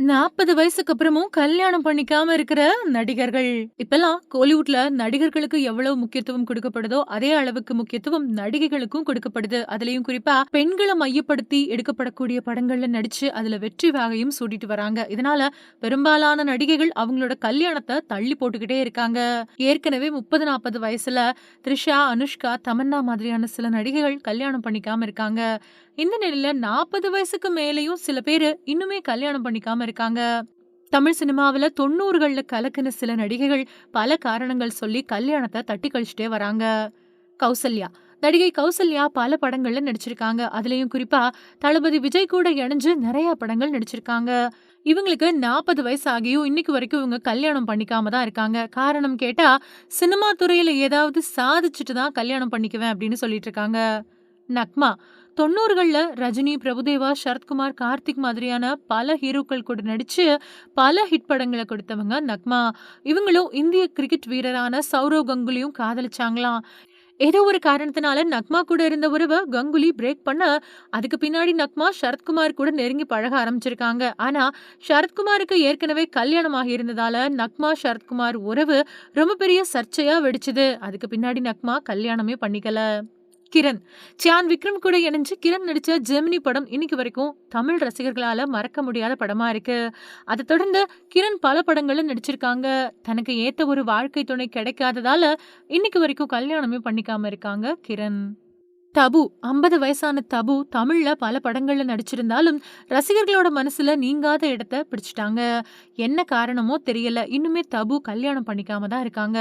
40 வயசுக்கு அப்புறமும் கல்யாணம் பண்ணிக்காம இருக்கிற நடிகர்கள். இப்பல்லாம் கோலிவுட்ல நடிகர்களுக்கு எவ்வளவு முக்கியத்துவம் குடுக்கப்படுதோ, அதே அளவுக்கு முக்கியத்துவம் நடிகைகளுக்கும் குடுக்கப்படுது. அதுலயும் குறிப்பா பெண்கள மையப்படுத்தி எடுக்கப்படக்கூடிய படங்கள்ல நடிச்சு, அதுல வெற்றி வாகையும் சூடிட்டு வராங்க. இதனால பெரும்பாலான நடிகைகள் அவங்களோட கல்யாணத்த தள்ளி போட்டுக்கிட்டே இருக்காங்க. ஏற்கனவே 30, 40 வயசுல த்ரிஷா, அனுஷ்கா, தமன்னா மாதிரியான சில நடிகைகள் கல்யாணம் பண்ணிக்காம இருக்காங்க. இந்த நிலையில 40 வயசுக்கு மேலயும் சில பேரு இன்னுமே கல்யாணம் பண்ணிக்காம இருக்காங்க. தமிழ் சினிமாவுல 90கள்ல கலக்குன சில நடிகைகள் பல காரணங்கள் சொல்லி கல்யாணத்த தட்டி கழிச்சுட்டே வராங்க. கௌசல்யா. நடிகை கௌசல்யா பல படங்கள்ல நடிச்சிருக்காங்க. அதுலயும் குறிப்பா தளபதி விஜய் கூட இணைஞ்சு நெறைய படங்கள் நடிச்சிருக்காங்க. இவங்களுக்கு 40 வயசு ஆகியும் இன்னைக்கு வரைக்கும் இவங்க கல்யாணம் பண்ணிக்காம தான் இருக்காங்க. காரணம் கேட்டா, சினிமா துறையில ஏதாவது சாதிச்சுட்டு தான் கல்யாணம் பண்ணிக்குவேன் அப்படின்னு சொல்லிட்டு இருக்காங்க. நக்மா. 90கள்ல ரஜினி, பிரபுதேவா, சரத்குமார், கார்த்திக் மாதிரியான பல ஹீரோக்கள் கூட நடிச்சு பல ஹிட் படங்கள கொடுத்தவங்க நக்மா. இவங்களும் இந்திய கிரிக்கெட் வீரரான சௌரவ் கங்குலியும் காதலிச்சாங்களாம். ஏதோ ஒரு காரணத்தினால நக்மா கூட இருந்த உறவ கங்குலி பிரேக் பண்ண, அதுக்கு பின்னாடி நக்மா சரத்குமார் கூட நெருங்கி பழக ஆரம்பிச்சிருக்காங்க. ஆனா, சரத்குமாருக்கு ஏற்கனவே கல்யாணம் ஆகியிருந்ததால நக்மா, சரத்குமார் உறவு ரொம்ப பெரிய சர்ச்சையா வெடிச்சது. அதுக்கு பின்னாடி நக்மா கல்யாணமே பண்ணிக்கல. கிரண். சியான் விக்ரம் கூட இணைஞ்சு கிரண் நடிச்ச ஜெமினி படம் இன்னைக்கு வரைக்கும் தமிழ் ரசிகர்களால மறக்க முடியாத படமா இருக்கு. அத தொடர்ந்து கிரண் பல படங்கள்ல நடிச்சிருக்காங்க. தனக்கு ஏத்த ஒரு வாழ்க்கை துணை கிடைக்காததால இன்னைக்கு வரைக்கும் கல்யாணமே பண்ணிக்காம இருக்காங்க கிரண். தபு. 50 வயசான தபு தமிழ்ல பல படங்கள்ல நடிச்சிருந்தாலும் ரசிகர்களோட மனசுல நீங்காத இடத்த பிடிச்சிட்டாங்க. என்ன காரணமோ தெரியல. இன்னுமே தபு கல்யாணம் பண்ணிக்காம தான் இருக்காங்க.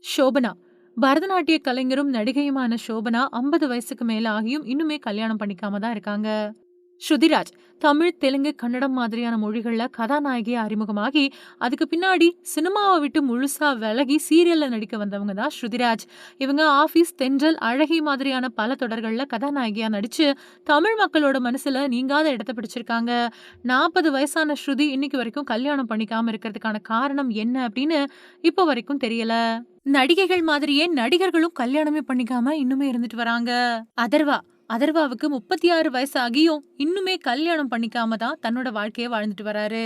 ஷோபனா. பரதநாட்டிய கலைஞரும் நடிகையுமான ஷோபனா 50 வயசுக்கு மேல ஆகியும் இன்னுமே கல்யாணம் பண்ணிக்காம தான் இருக்காங்க. ஸ்ருதிராஜ். தமிழ், தெலுங்கு, கன்னடம் மாதிரியான மொழிகள்ல கதாநாயகியா அறிமுகமாகி, அதுக்கு பின்னாடி சினிமாவ விட்டு முழுசா விலகி சீரியல்ல நடிக்க வந்தவங்க தான் ஸ்ருதிராஜ். இவங்க ஆபீஸ், தென்றல், அழகி மாதிரியான பல தொடர்கள்ல கதாநாயகியா நடிச்சு தமிழ் மக்களோட மனசுல நீங்காத இடத்த பிடிச்சிருக்காங்க. 40 வயசான ஸ்ருதி இன்னைக்கு வரைக்கும் கல்யாணம் பண்ணிக்காம இருக்கிறதுக்கான காரணம் என்ன அப்படின்னு இப்ப வரைக்கும் தெரியல. நடிகைகள் மாதிரியே நடிகர்களும் கல்யாணமே பண்ணிக்காம இன்னுமே இருந்துட்டு வராங்க. அதர்வா. அதர்வாவுக்கு 36 வயசு ஆகியும் இன்னுமே கல்யாணம் பண்ணிக்காம தான் தன்னோட வாழ்க்கைய வாழ்ந்துட்டு வராரு.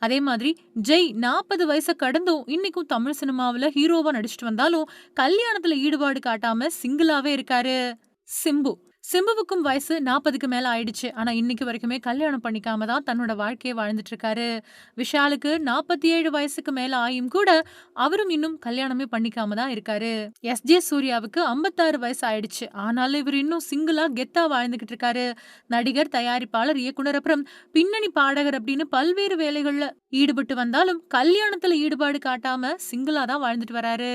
அதே மாதிரி ஜெய் 40 வயச கடந்தும் இன்னைக்கும் தமிழ் சினிமாவுல ஹீரோவா நடிச்சிட்டு வந்தாலும் கல்யாணத்துல ஈடுபாடு காட்டாம சிங்கிளாவே இருக்காரு. சிம்பு. சிம்புவுக்கும் வயசு 40க்கு மேல ஆயிடுச்சு. ஆனா இன்னைக்கு வரைக்குமே கல்யாணம் பண்ணிக்காம தான் தன்னோட வாழ்க்கைய வாழ்ந்துட்டு இருக்காரு. விஷாலுக்கு 47 வயசுக்கு மேல ஆயும் கூட அவரும் இன்னும் கல்யாணமே பண்ணிக்காம தான் இருக்காரு. எஸ்.ஜே. சூர்யாவுக்கு 56 வயசு ஆயிடுச்சு. ஆனாலும் இவர் இன்னும் சிங்கிளா கெத்தா வாழ்ந்துகிட்டு இருக்காரு. நடிகர், தயாரிப்பாளர், இயக்குனர் அப்புறம் பின்னணி பாடகர் அப்படின்னு பல்வேறு வேலைகள்ல ஈடுபட்டு வந்தாலும் கல்யாணத்துல ஈடுபாடு காட்டாம சிங்கிளா தான் வாழ்ந்துட்டு வராரு.